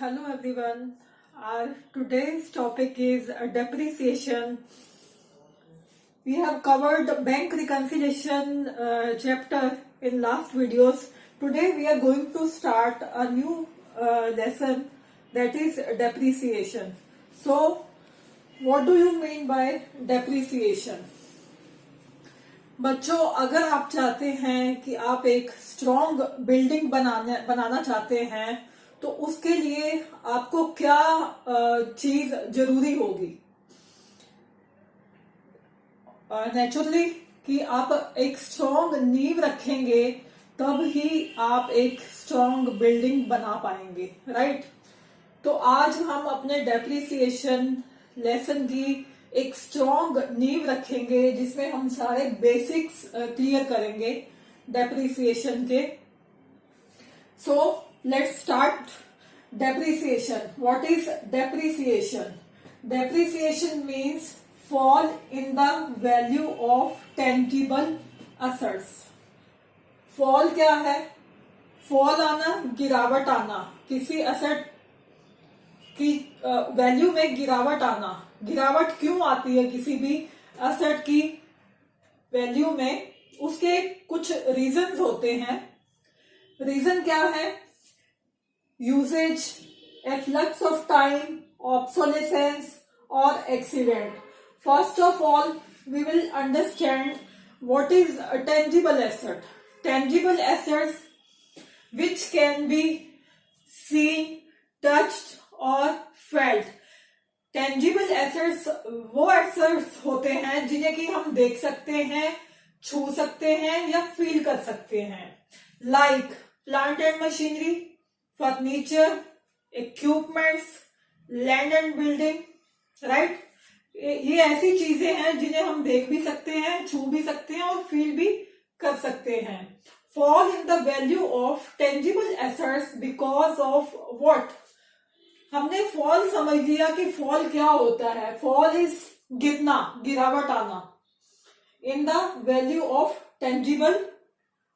Hello everyone. Our today's topic is depreciation. We have covered bank reconciliation chapter in last videos. Today we are going to start a new lesson, that is depreciation. So what do you mean by depreciation? बच्चों, अगर आप चाहते हैं कि आप एक strong building बनाना चाहते हैं तो उसके लिए आपको क्या चीज जरूरी होगी? नेचुरली कि आप एक स्ट्रॉन्ग नींव रखेंगे तब ही आप एक स्ट्रॉन्ग बिल्डिंग बना पाएंगे, राइट? तो आज हम अपने डेप्रिसिएशन लेसन की एक स्ट्रॉन्ग नींव रखेंगे जिसमें हम सारे बेसिक्स क्लियर करेंगे डेप्रिसिएशन के. So let's start. Depreciation. What is depreciation? Depreciation means fall in the value of tangible assets. Fall क्या है? Fall आना, गिरावट आना, किसी एसेट की वैल्यू में गिरावट आना. गिरावट क्यों आती है किसी भी एसेट की वैल्यू में? उसके कुछ रीजंस होते हैं. रीजन क्या है? Usage, efflux of time, obsolescence or accident. First of all, we will understand what is a tangible asset. Tangible assets which can be seen, touched or felt. Tangible assets वो assets होते हैं जिन्हें कि हम देख सकते हैं, छू सकते हैं या फील कर सकते हैं. Like plant and machinery, furniture, equipments, land and building, right? ये ऐसी चीजें हैं जिन्हें हम देख भी सकते हैं, छू भी सकते हैं और फील भी कर सकते हैं. Fall in the value of tangible assets because of what? हमने फॉल समझ लिया कि फॉल क्या होता है. फॉल इज गिरना, गिरावट आना in the value of tangible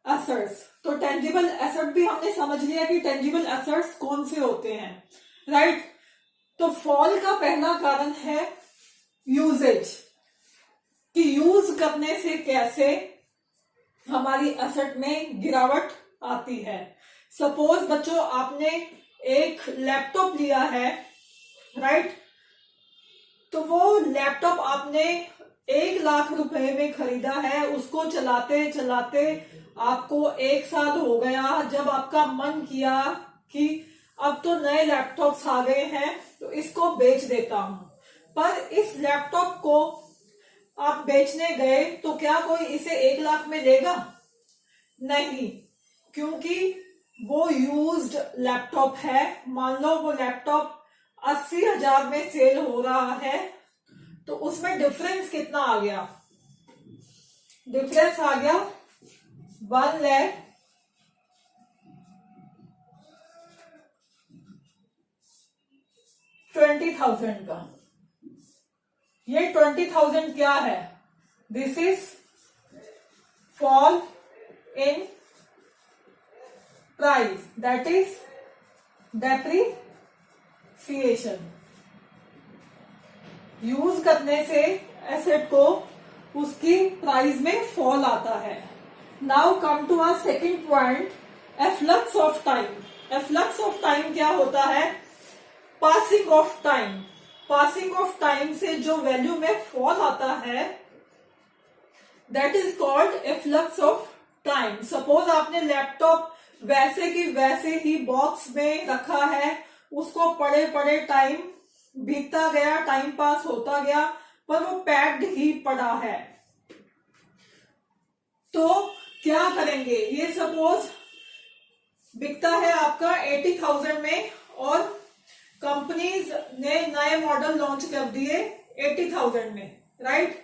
assets. तो टेंजिबल एसेट भी हमने समझ लिया कि टेंजिबल एसेट्स कौन से होते हैं, राइट? तो फॉल का पहला कारण है यूजेज, कि यूज करने से कैसे हमारी एसेट में गिरावट आती है. सपोज बच्चों आपने एक लैपटॉप लिया है, राइट? तो वो लैपटॉप आपने 1 लाख रुपए में खरीदा है. उसको चलाते चलाते आपको 1 साल हो गया. जब आपका मन किया कि अब तो नए लैपटॉप्स आ गए हैं तो इसको बेच देता हूं, पर इस लैपटॉप को आप बेचने गए तो क्या कोई इसे 1 लाख में लेगा? नहीं, क्योंकि वो यूज्ड लैपटॉप है. मान लो वो लैपटॉप 80,000 में सेल हो रहा है, तो उसमें डिफरेंस कितना आ गया? डिफरेंस आ गया 1,20,000 का. ये 20,000 क्या है? This is fall in price, that is depreciation. Use करने से एसेट को उसकी प्राइस में फॉल आता है. Now come to our second point, efflux of time. Efflux of time क्या होता है? Passing of time. Passing of time से जो वैल्यू में फॉल आता है that is called efflux of time. Suppose आपने लैपटॉप वैसे की वैसे ही बॉक्स में रखा है, उसको पड़े पड़े टाइम बीतता गया, टाइम पास होता गया, पर वो पैक्ड ही पड़ा है. तो क्या करेंगे? ये सपोज बिकता है आपका 80,000 में और कंपनीज ने नए मॉडल लॉन्च कर दिए 80,000 में, राइट?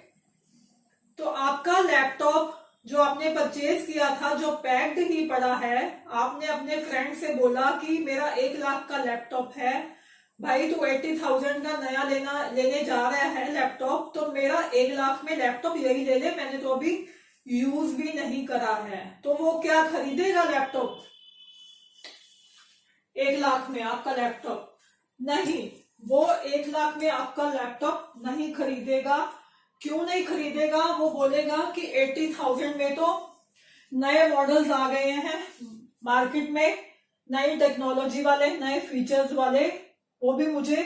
तो आपका लैपटॉप जो आपने परचेज किया था, जो पैक्ड ही पड़ा है, आपने अपने फ्रेंड से बोला कि मेरा 1 लाख का लैपटॉप है भाई, तो 80,000 का नया लेने जा रहा है लैपटॉप, तो मेरा 1 लाख में लैपटॉप यही ले ले, मैंने तो अभी यूज भी नहीं करा है. तो वो क्या खरीदेगा लैपटॉप? 1 लाख में आपका लैपटॉप. नहीं, वो 1 लाख में आपका लैपटॉप नहीं खरीदेगा। क्यों नहीं खरीदेगा? वो बोलेगा कि 80,000 में तो नए मॉडल्स आ गए हैं मार्केट में, नई टेक्नोलॉजी वाले, नए फीचर्स वाले, वो भी मुझे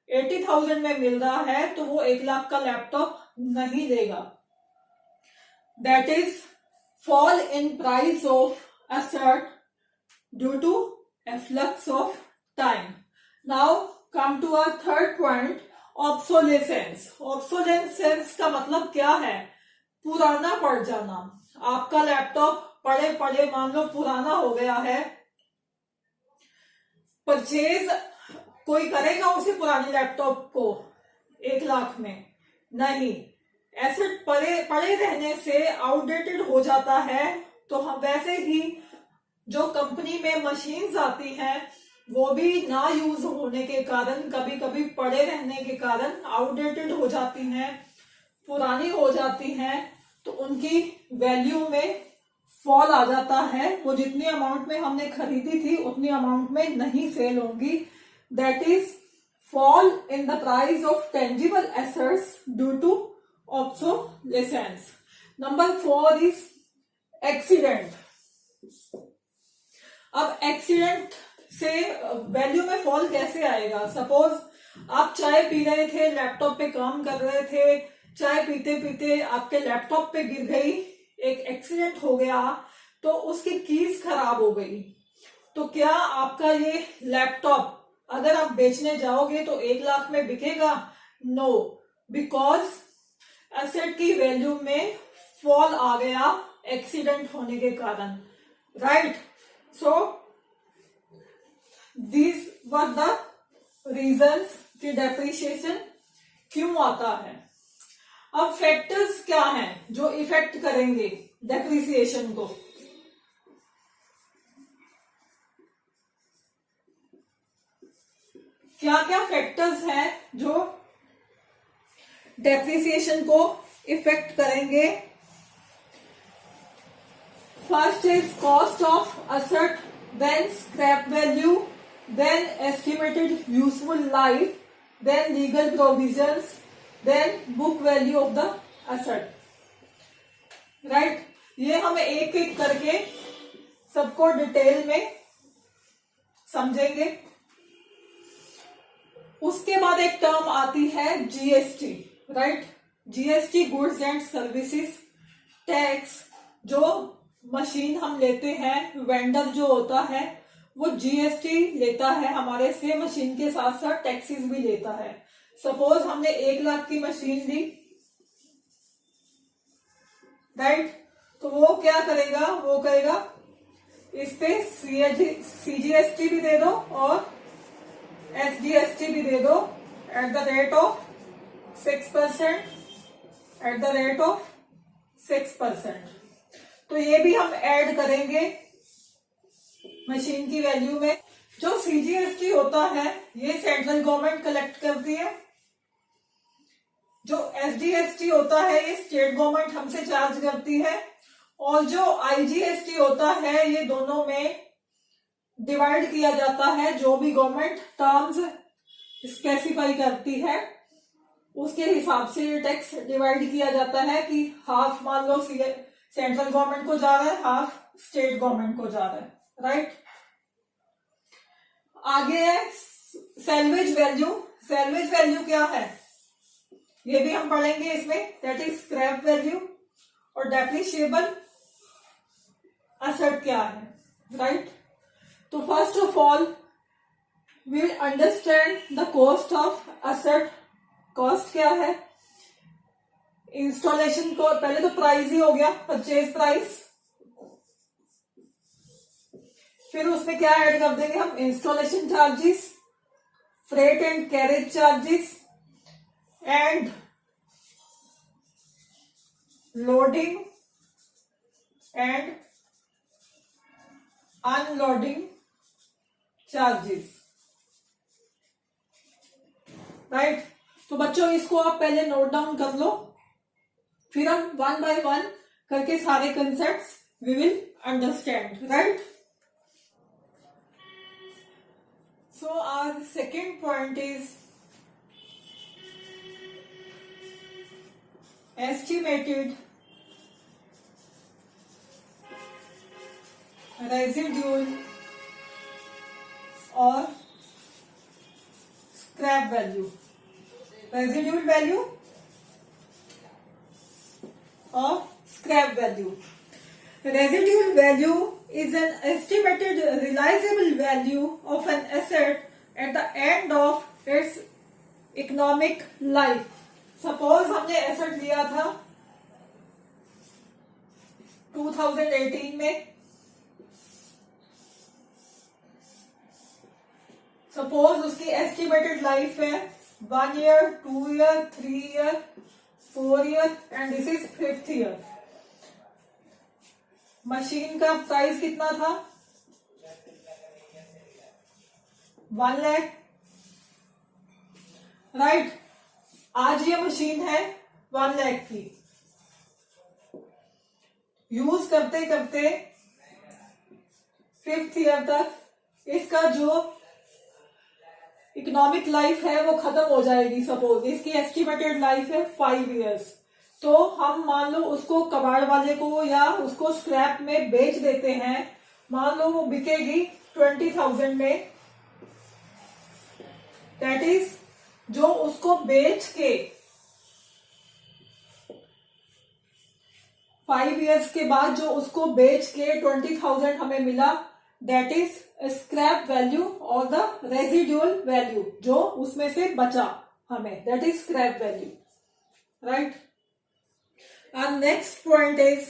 80,000 में मिल रहा है, तो वो 1 लाख का लैपटॉप नहीं लेगा। That is fall in price of asset due to efflux of time. Now come to our third point, obsolescence. Obsolescence का मतलब क्या है? पुराना पड़ जाना। आपका लैपटॉप पड़े पड़े मान लो पुराना हो गया है, परचेज कोई करेगा उसे पुराने लैपटॉप को 1 लाख में? नहीं। एसेट पड़े रहने से आउटडेटेड हो जाता है, तो हम वैसे ही जो कंपनी में मशीन्स आती हैं वो भी ना यूज होने के कारण, कभी कभी पड़े रहने के कारण आउटडेटेड हो जाती हैं, पुरानी हो जाती हैं, तो उनकी वैल्यू में फॉल आ जाता है। वो जितनी अमाउंट में हमने खरीदी थी उतनी अमाउंट में नहीं सेल होंगी। That is fall in the price of tangible assets due to obsolescence. Number 4 is accident. अब एक्सीडेंट से वैल्यू में फॉल कैसे आएगा? सपोज आप चाय पी रहे थे, लैपटॉप पे काम कर रहे थे, चाय पीते पीते आपके लैपटॉप पे गिर गई, एक एक्सीडेंट हो गया, तो उसकी कीज खराब हो गई, तो क्या आपका ये लैपटॉप अगर आप बेचने जाओगे तो 1 लाख में बिकेगा? नो, बिकॉज एसेट की वैल्यू में फॉल आ गया एक्सीडेंट होने के कारण, right? So these were the reasons कि डेप्रिसिएशन क्यों आता है। अब फैक्टर्स क्या हैं जो इफेक्ट करेंगे डेप्रिसिएशन को? क्या क्या फैक्टर्स हैं जो डेप्रिसिएशन को इफेक्ट करेंगे? First is cost of asset, then scrap value, then estimated useful life, then legal provisions, then book value of the asset, right? ये हम एक एक करके सबको डिटेल में समझेंगे। उसके बाद एक टर्म आती है GST, right? GST goods and services tax. जो मशीन हम लेते हैं, वेंडर जो होता है वो जीएसटी लेता है हमारे से, मशीन के साथ साथ टैक्सेस भी लेता है। सपोज हमने 1 लाख की मशीन ली, राइट? तो वो क्या करेगा? वो कहेगा इस पे सीजीएसटी भी दे दो और एसजीएसटी भी दे दो at the rate of 6%, at the rate of 6%। तो ये भी हम ऐड करेंगे मशीन की वैल्यू में। जो सीजीएसटी होता है ये सेंट्रल गवर्नमेंट कलेक्ट करती है, जो एसजीएसटी होता है ये स्टेट गवर्नमेंट हमसे चार्ज करती है, और जो आईजीएसटी होता है ये दोनों में डिवाइड किया जाता है। जो भी गवर्नमेंट टर्म्स स्पेसिफाई करती है उसके हिसाब से ये टैक्स डिवाइड किया जाता है कि हाफ मान लो सेंट्रल गवर्नमेंट को जा रहा है, हाफ स्टेट गवर्नमेंट को जा रहा है, राइट? आगे है सैल्वेज वैल्यू। सैल्वेज वैल्यू क्या है ये भी हम पढ़ेंगे इसमें, दैट इज स्क्रैप वैल्यू। और डेप्रिशिएबल एसेट क्या है, राइट? तो first of all we will understand the cost of asset. Cost क्या है? इंस्टॉलेशन को पहले तो प्राइस ही हो गया, परचेज प्राइस, फिर उसमें क्या ऐड कर देंगे हम? Installation charges, freight and carriage charges, and loading and unloading charges, right? तो बच्चों इसको आप पहले नोट डाउन कर लो, फिर हम 1 by 1 करके सारे concepts we will understand, right? So our second point is estimated residual or scrap value. Residual value or scrap value. Residual value is an estimated realizable value of an asset at the end of its economic life. Suppose हमने asset लिया था 2018 में. Suppose उसकी estimated life है 1 year, 2 year, 3 year, 4 year and this is 5th year. Machine का price कितना था 1 lakh, right. आज ये मशीन है 1 lakh की. यूज करते करते 5th ईयर तक इसका जो इकोनॉमिक लाइफ है वो खत्म हो जाएगी. सपोज इसकी एस्टिमेटेड लाइफ है 5 years. तो हम मान लो उसको कबाड़ वाले को या उसको स्क्रैप में बेच देते हैं. मान लो वो बिकेगी 20,000 में. दैट इज जो उसको बेच के 5 years के बाद जो उसको बेच के 20,000 हमें मिला, दैट इज स्क्रैप वैल्यू और द रेजिडुअल वैल्यू जो उसमें से बचा हमें, that is scrap value, right. Our next point is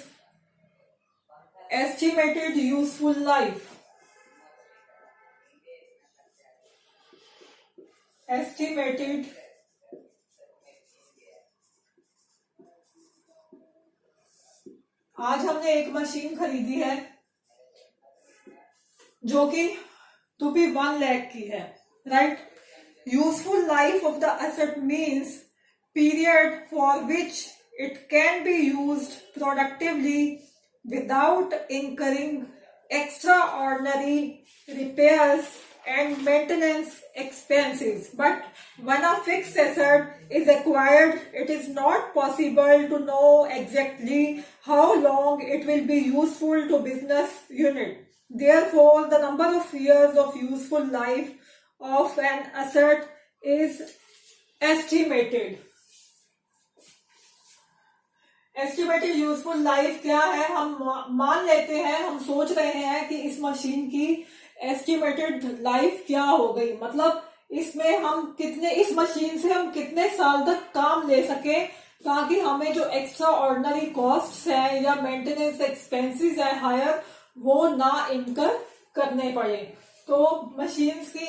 estimated useful life. Estimated आज हमने एक मशीन खरीदी है जो कि टू बी 1 lakh की है, right. Useful life of the asset means period for which it can be used productively without incurring extraordinary repairs and maintenance expenses. But when a fixed asset is acquired, it is not possible to know exactly how long it will be useful to business unit. Therefore, the number of years of useful life of an asset is estimated. Estimated useful life क्या है. हम मान लेते हैं, हम सोच रहे हैं कि इस मशीन की एस्टिमेटेड लाइफ क्या हो गई, मतलब इसमें हम कितने, इस मशीन से हम कितने साल तक काम ले सके ताकि हमें जो एक्स्ट्रा ऑर्डिनरी कॉस्ट है या मेंटेनेंस एक्सपेंसेस है हायर वो ना इनकर करने पड़े. तो मशीन्स की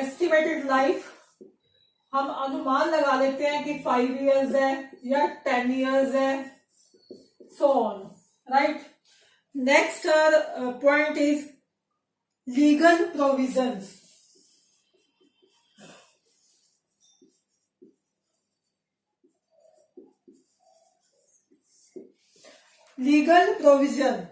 एस्टिमेटेड लाइफ हम अनुमान लगा लेते हैं कि 5 years है या 10 years है, so on, right. Next point is legal provisions. Legal provision.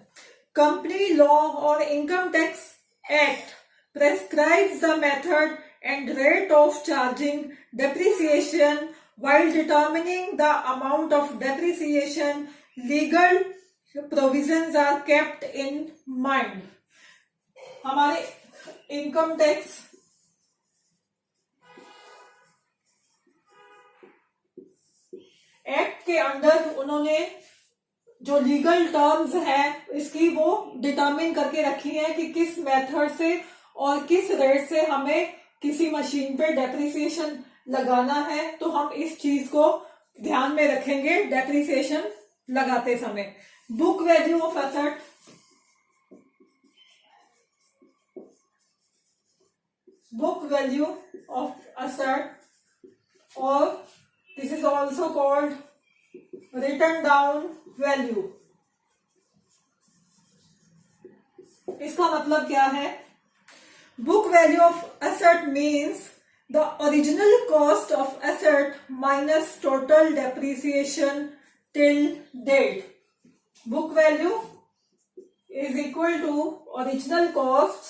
Company law or Income Tax Act prescribes the method and rate of charging depreciation. While determining the amount of depreciation, legal provisions are kept in mind. हमारे income tax act के under उन्होंने जो legal terms है इसकी वो determine करके रखी है कि किस मेथड से और किस रेट से हमें किसी मशीन पे डेप्रिसिएशन लगाना है. तो हम इस चीज को ध्यान में रखेंगे डेप्रिसिएशन लगाते समय. Book value of asset, book value of asset और this is also called written down value. इसका मतलब क्या है. Book value of asset means the original cost of asset minus total depreciation till date. Book value is equal to original cost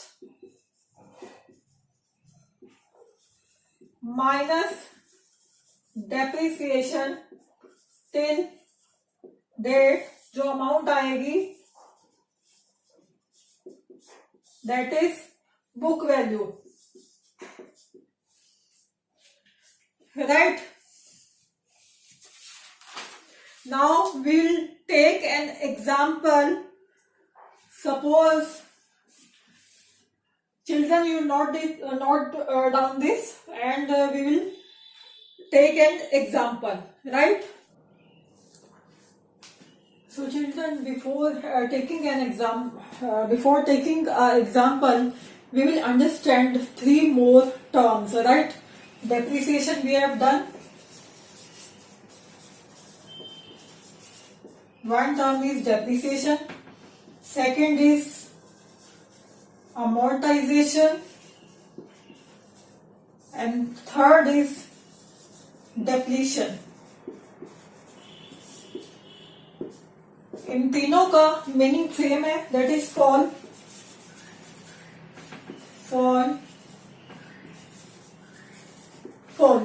minus depreciation till date, जो amount आएगी that is book value, right. Now we'll take an example. Suppose children, you note down this, and we will take an example, right? So children, before taking an example, we will understand three more terms, right? Depreciation we have done. One term is depreciation, second is amortization, and third is depletion. इन तीनों का meaning same है, that is fall.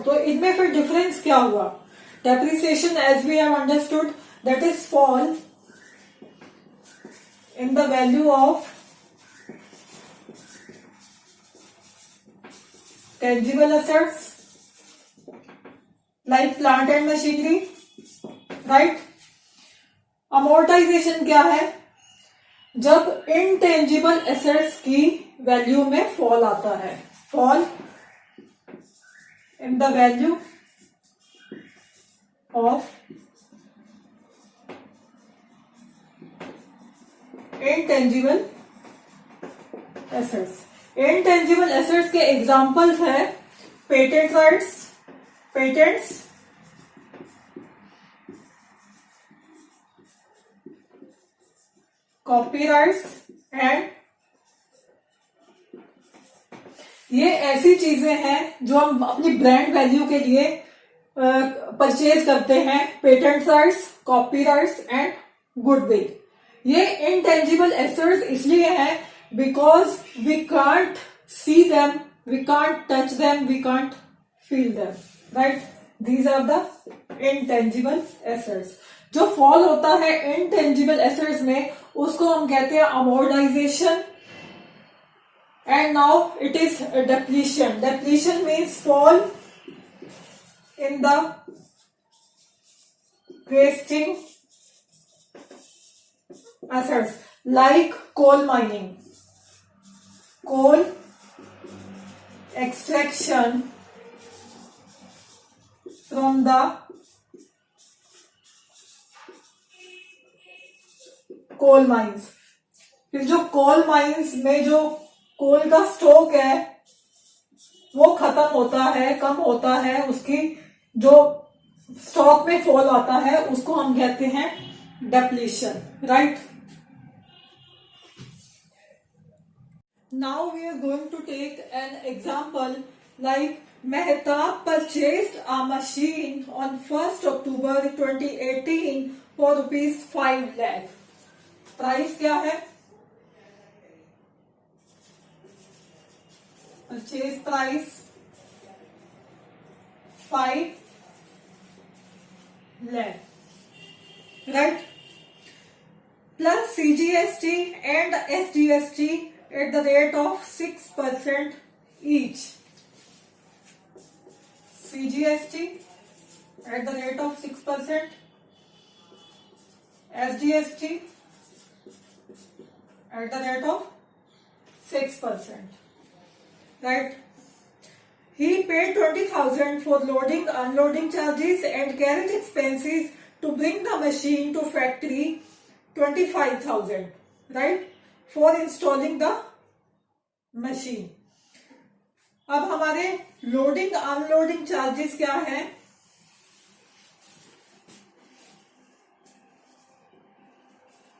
तो इनमें फिर difference क्या हुआ? Depreciation as we have understood, that is fall in the value of tangible assets like plant and machinery, right? Amortization क्या है? जब intangible assets की वैल्यू में फॉल आता है. fall in the value of intangible assets. intangible assets के examples है patents, copyrights and ये ऐसी चीजें हैं जो हम अपनी ब्रांड वैल्यू के लिए परचेज करते हैं. Patent rights, copyrights and goodwill. ये इंटेंजिबल एसेट्स इसलिए है because we can't see them, we can't touch them, we can't feel them, right? These are the intangible assets. जो फॉल होता है इंटेंजिबल एसेट्स में उसको हम कहते हैं amortisation. And now it is depletion. Depletion means fall in the wasting assets like coal mining, coal extraction from the coal mines. फिर जो coal mines में जो कोल का स्टॉक है वो खत्म होता है, कम होता है, उसकी जो स्टॉक में फॉल आता है उसको हम कहते हैं depletion, right? Now we are going to take an example like Mehtab purchased a machine on 1st October 2018 for rupees 5 lakh. Price क्या है? Purchase price 5 lakh, right? Plus CGST and SGST at the rate of 6% each. CGST at the rate of 6%, SGST at the rate of 6%, right? He paid 20,000 for loading, unloading charges and carriage expenses to bring the machine to factory. 25,000, right? For installing the machine. अब हमारे loading unloading charges क्या है?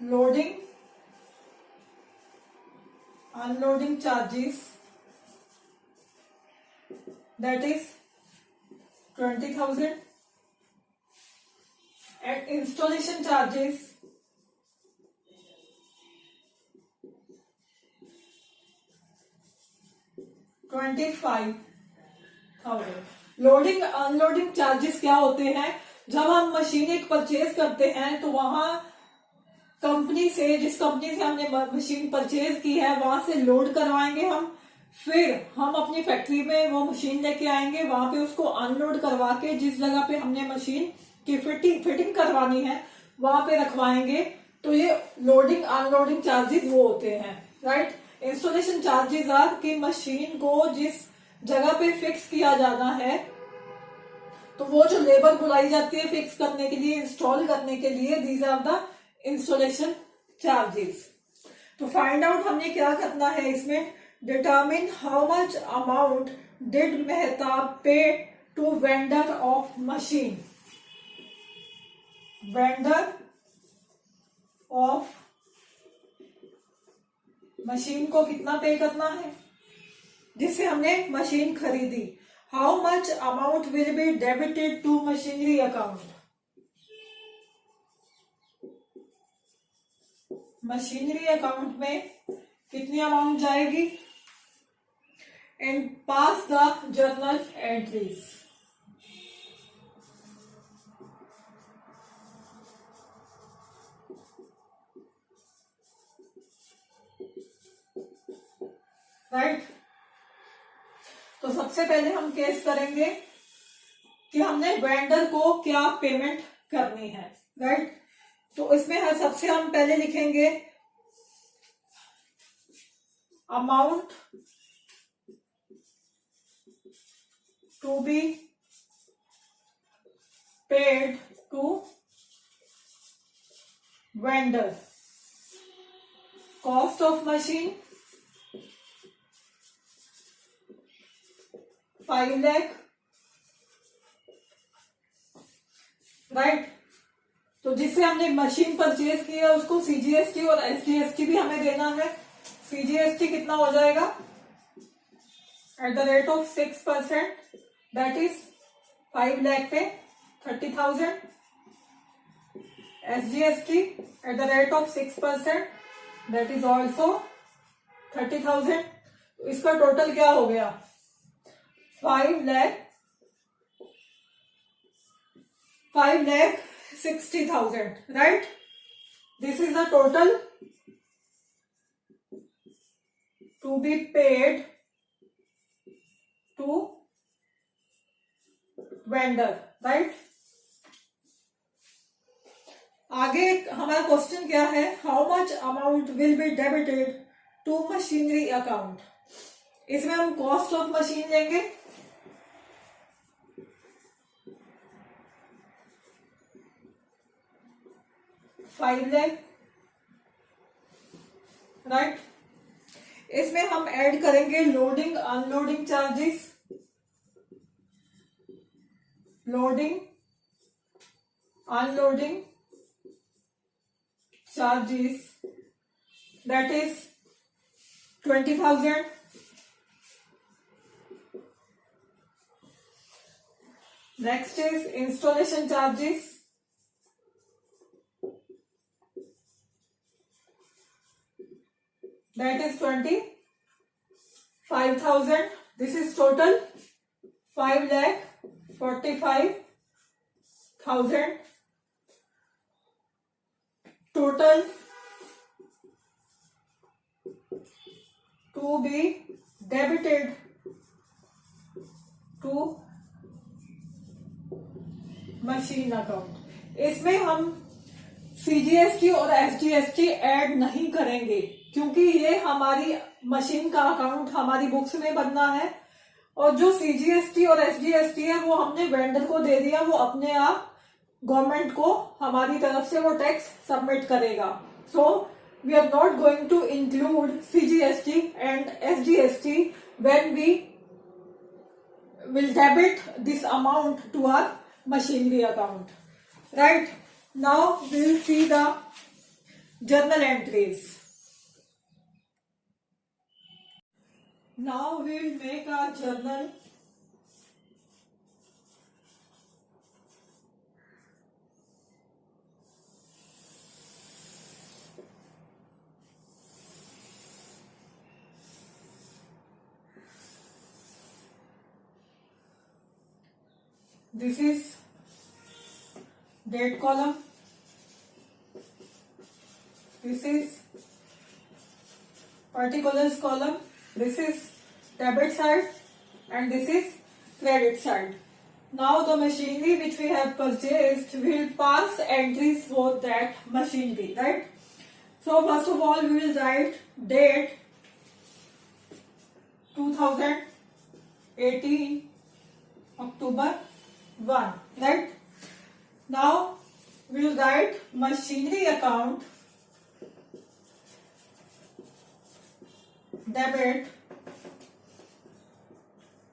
Loading unloading charges that is 20,000 and installation charges 25,000. Loading unloading charges क्या होते हैं? जब हम machine एक परचेज करते हैं तो वहां कंपनी से, जिस कंपनी से हमने मशीन परचेज की है वहां से लोड करवाएंगे हम, फिर हम अपनी फैक्ट्री में वो मशीन लेके आएंगे, वहां पे उसको अनलोड करवा के जिस जगह पे हमने मशीन की फिटिंग करवानी है वहां पे रखवाएंगे। तो ये लोडिंग अनलोडिंग चार्जेस वो होते हैं, राइट। इंस्टॉलेशन चार्जेस आर कि मशीन को जिस जगह पे फिक्स किया जाना है तो वो जो लेबर बुलाई जाती है फिक्स करने के लिए, इंस्टॉल करने के लिए, these are the installation charges. तो फाइंड आउट हमने क्या करना है इसमें, determine how much amount did Mehta pay to vendor of machine. Vendor of machine को कितना पे करना है जिससे हमने मशीन खरीदी। How much amount will be debited to machinery account. Machinery account में कितनी अमाउंट जाएगी, and pass the journal entries. Right. तो सबसे पहले हम केस करेंगे कि हमने वेंडर को क्या पेमेंट करनी है, राइट। तो इसमें सबसे हम पहले लिखेंगे amount to be paid to vendor, cost of machine 5 lakh, right. तो जिससे हमने मशीन परचेज की है उसको सीजीएसटी और एसजीएसटी भी हमें देना है। सीजीएसटी कितना हो जाएगा, at the rate of 6%, that is 5 lakh पे 30,000। SGST at the rate of 6%, that is also 30,000। तो इसका टोटल क्या हो गया, 5,60,000, right? This is the total to be paid to vendor, right? आगे हमारा क्वेश्चन क्या है, how much amount will be debited to machinery account. इसमें हम कॉस्ट ऑफ मशीन लेंगे, $5 लाख, राइट। इसमें हम ऐड करेंगे loading unloading charges, loading unloading charges, that is 20,000। Next is installation charges, that is 25,000. This is total 5,45,000. Total to be debited to machine account. इसमें हम CGST और SGST add नहीं करेंगे क्योंकि ये हमारी मशीन का अकाउंट हमारी बुक्स में बनना है, और जो सीजीएसटी और एसजीएसटी है वो हमने वेंडर को दे दिया, वो अपने आप गवर्नमेंट को हमारी तरफ से वो टैक्स सबमिट करेगा। So we are not going to include CGST and SGST when we will debit this amount to our machinery account, right? Now we will see the journal entries. Now we will make our journal. This is date column. This is particulars column. This is debit side and this is credit side. Now the machinery which we have purchased will pass entries for that machinery, right? So first of all we will write date 2018 October 1, right? Now we will write machinery account debit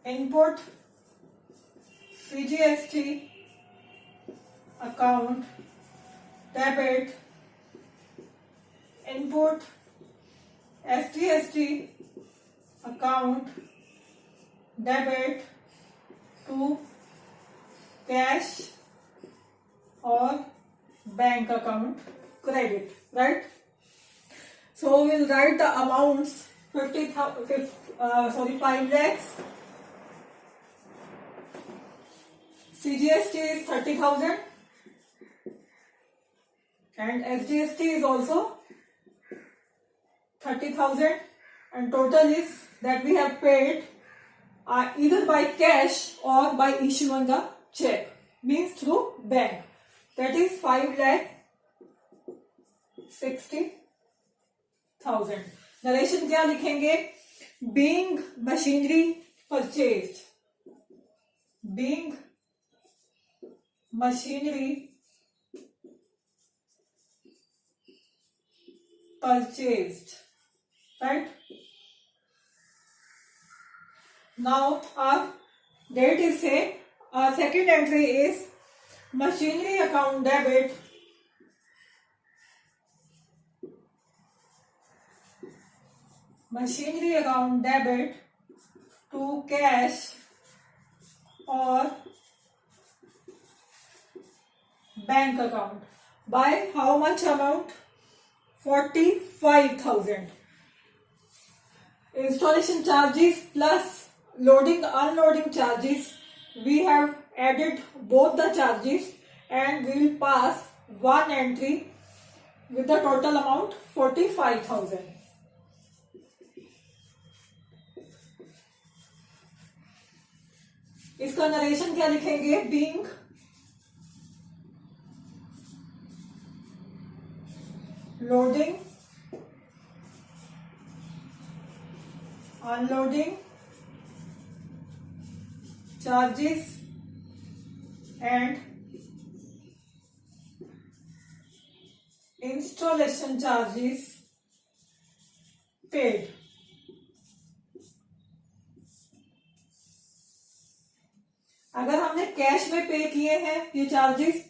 input CGST account debit input SGST account debit to cash or bank account credit, right? So we'll write the amounts 5 lakhs. CGST is 30,000 and SGST is also 30,000 and total is that we have paid either by cash or by issuing a check, means through bank. That is 5,60,000. Narration क्या लिखेंगे? Being machinery purchased. Being machinery purchased, right? Now our date is same. Our second entry is machinery account debit to cash or bank account. By how much amount? 45,000. Installation charges plus loading unloading charges. We have added both the charges and we will pass one entry with the total amount 45,000. इसका narration क्या लिखेंगे? Being loading unloading charges and installation charges paid. अगर हमने cash में पे किए हैं ये चार्जेस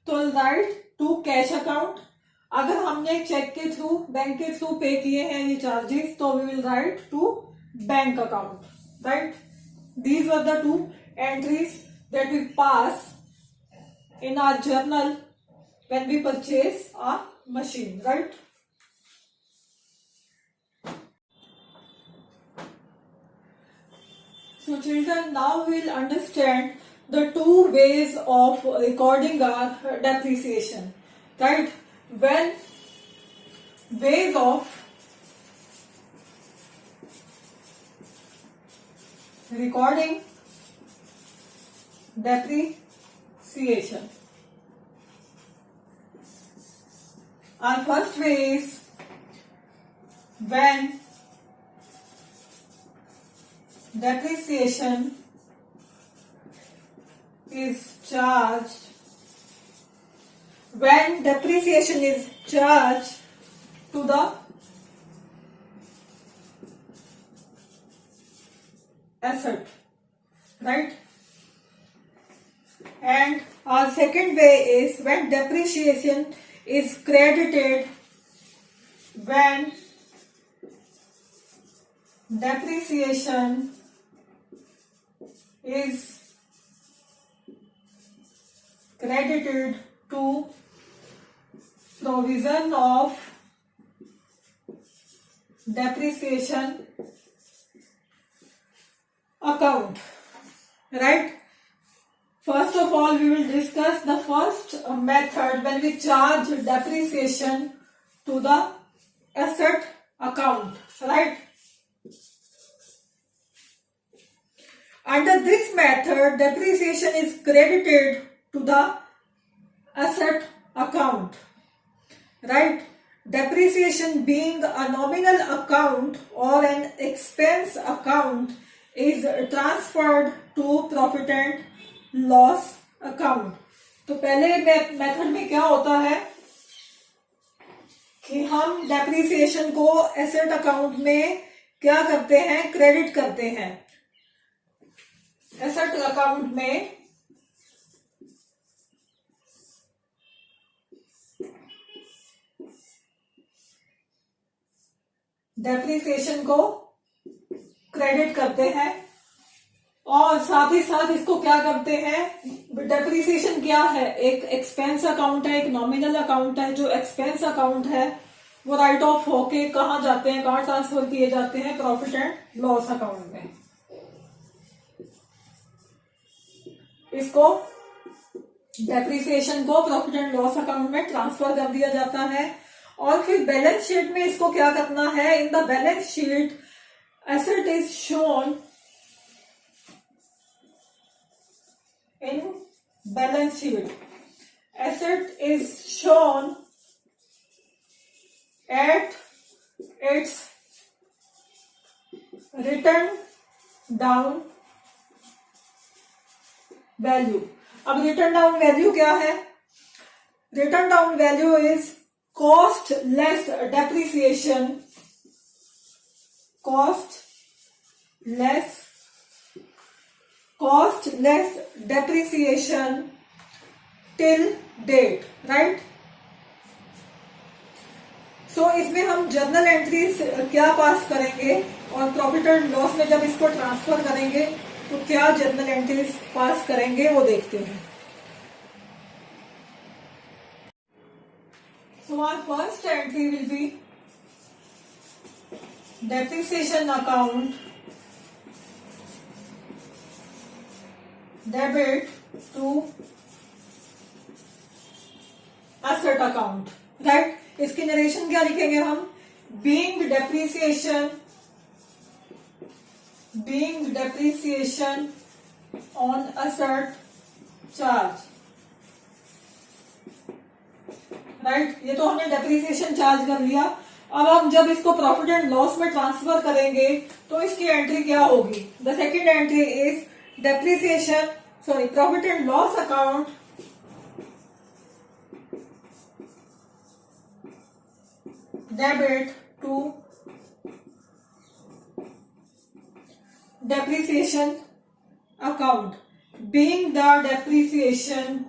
तो राइट टू कैश अकाउंट. अगर हमने चेक के थ्रू बैंक के थ्रू पे किए हैं ये चार्जेस तो we will write to bank account, right? These were the two entries that we pass in our journal when we purchase a machine, right? So children, now we will understand the two ways of recording our depreciation, right? When ways of recording depreciation. Our first way is when depreciation is charged. When depreciation is charged to the asset, right? And our second way is when depreciation is credited. When depreciation is credited to provision of depreciation account, right? First of all, we will discuss the first method when we charge depreciation to the asset account, right? Under this method, depreciation is credited to the asset account, right? Depreciation being a nominal account or an expense account is transferred to profit and loss account. तो पहले method में क्या होता है कि हम depreciation को asset account में क्या करते हैं, क्रेडिट करते हैं। एसेट अकाउंट में डेप्रिसिएशन को क्रेडिट करते हैं और साथ ही साथ इसको क्या करते हैं, डेप्रिसिएशन क्या है, एक एक्सपेंस अकाउंट है, एक नॉमिनल अकाउंट है। जो एक्सपेंस अकाउंट है वो राइट ऑफ होके कहाँ जाते हैं, कहाँ ट्रांसफर किए जाते हैं, प्रॉफिट एंड लॉस अकाउंट में। इसको डेप्रिसिएशन को प्रॉफिट एंड लॉस अकाउंट में ट्रांसफर कर दिया जाता है और फिर बैलेंस शीट में इसको क्या करना है, in the balance sheet asset is shown in balance sheet. Asset is shown at its written down value. अब written down value क्या है? Written down value is cost less depreciation. Cost less depreciation till date, right? So इसमें हम journal entries क्या पास करेंगे और profit and loss में जब इसको ट्रांसफर करेंगे तो क्या जर्नल एंट्रीज पास करेंगे वो देखते हैं। So our first entry will be depreciation account debit to asset account, right. इसकी नरेशन क्या लिखेंगे हम, being depreciation on asset charge, right. ये तो हमने डेप्रिसिएशन चार्ज कर लिया। अब हम जब इसको प्रॉफिट एंड लॉस में ट्रांसफर करेंगे तो इसकी एंट्री क्या होगी, the second entry is profit and loss account debit to depreciation account, being the depreciation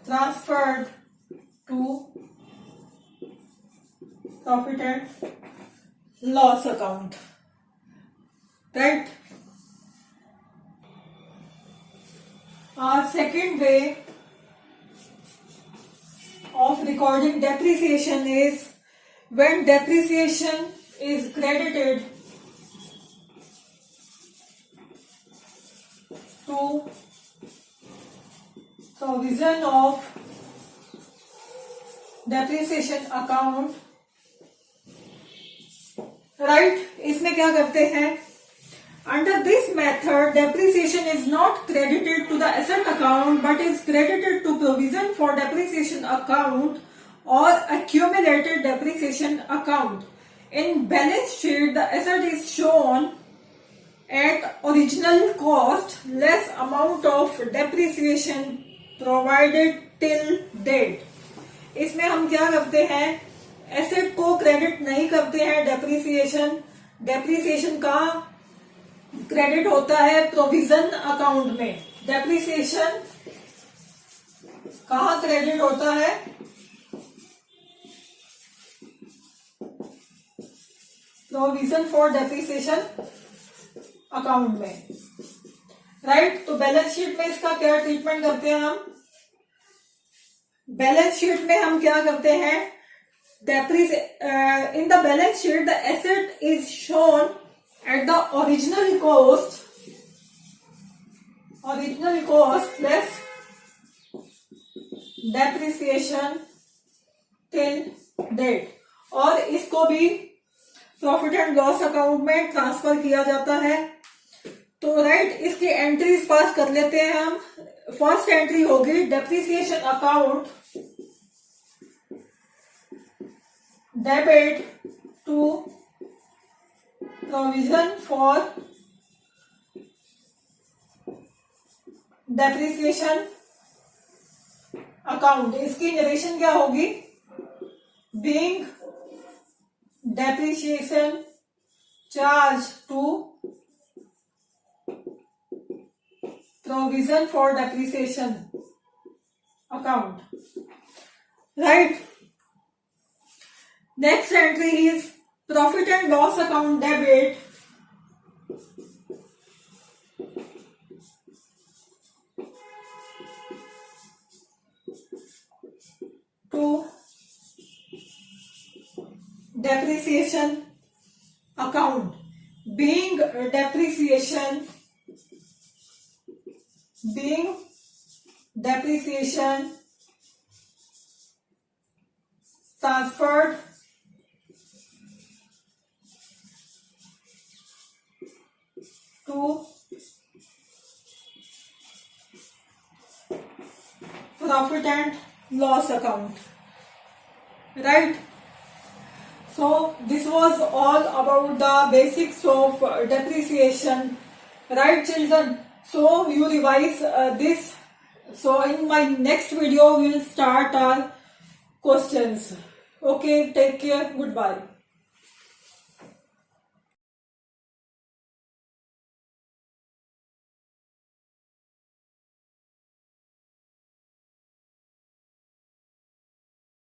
transferred to profit and loss account, right? Our second way of recording depreciation is when depreciation is credited to provision of depreciation account, right. इसमें क्या करते हैं, under this method depreciation is not credited to the asset account but is credited to provision for depreciation account और accumulated depreciation account. In balance sheet, the asset is shown at original cost less amount of depreciation provided till date. इसमें हम क्या करते हैं, asset को credit नहीं करते हैं डेप्रिसिएशन का क्रेडिट होता है प्रोविजन अकाउंट में। डेप्रिसिएशन कहाँ क्रेडिट होता है, प्रोविजन फॉर डेप्रिसिएशन अकाउंट में, राइट। तो बैलेंस शीट में इसका क्या ट्रीटमेंट करते हैं हम, बैलेंस शीट में हम क्या करते हैं, in the balance sheet, the asset is shown at the original cost plus depreciation till date, और इसको भी प्रॉफिट एंड लॉस अकाउंट में ट्रांसफर किया जाता है। तो राइट, इसकी एंट्रीज पास कर लेते हैं हम। फर्स्ट एंट्री होगी depreciation account, debit to provision for depreciation account. इसकी नरेशन क्या होगी? Being depreciation charge to provision for depreciation account, right? Next entry is profit and loss account, debit to depreciation account, being depreciation transferred to profit and loss account, right? So this was all about the basics of depreciation, right children? So you revise this. So in my next video we will start our questions. Okay, take care, goodbye.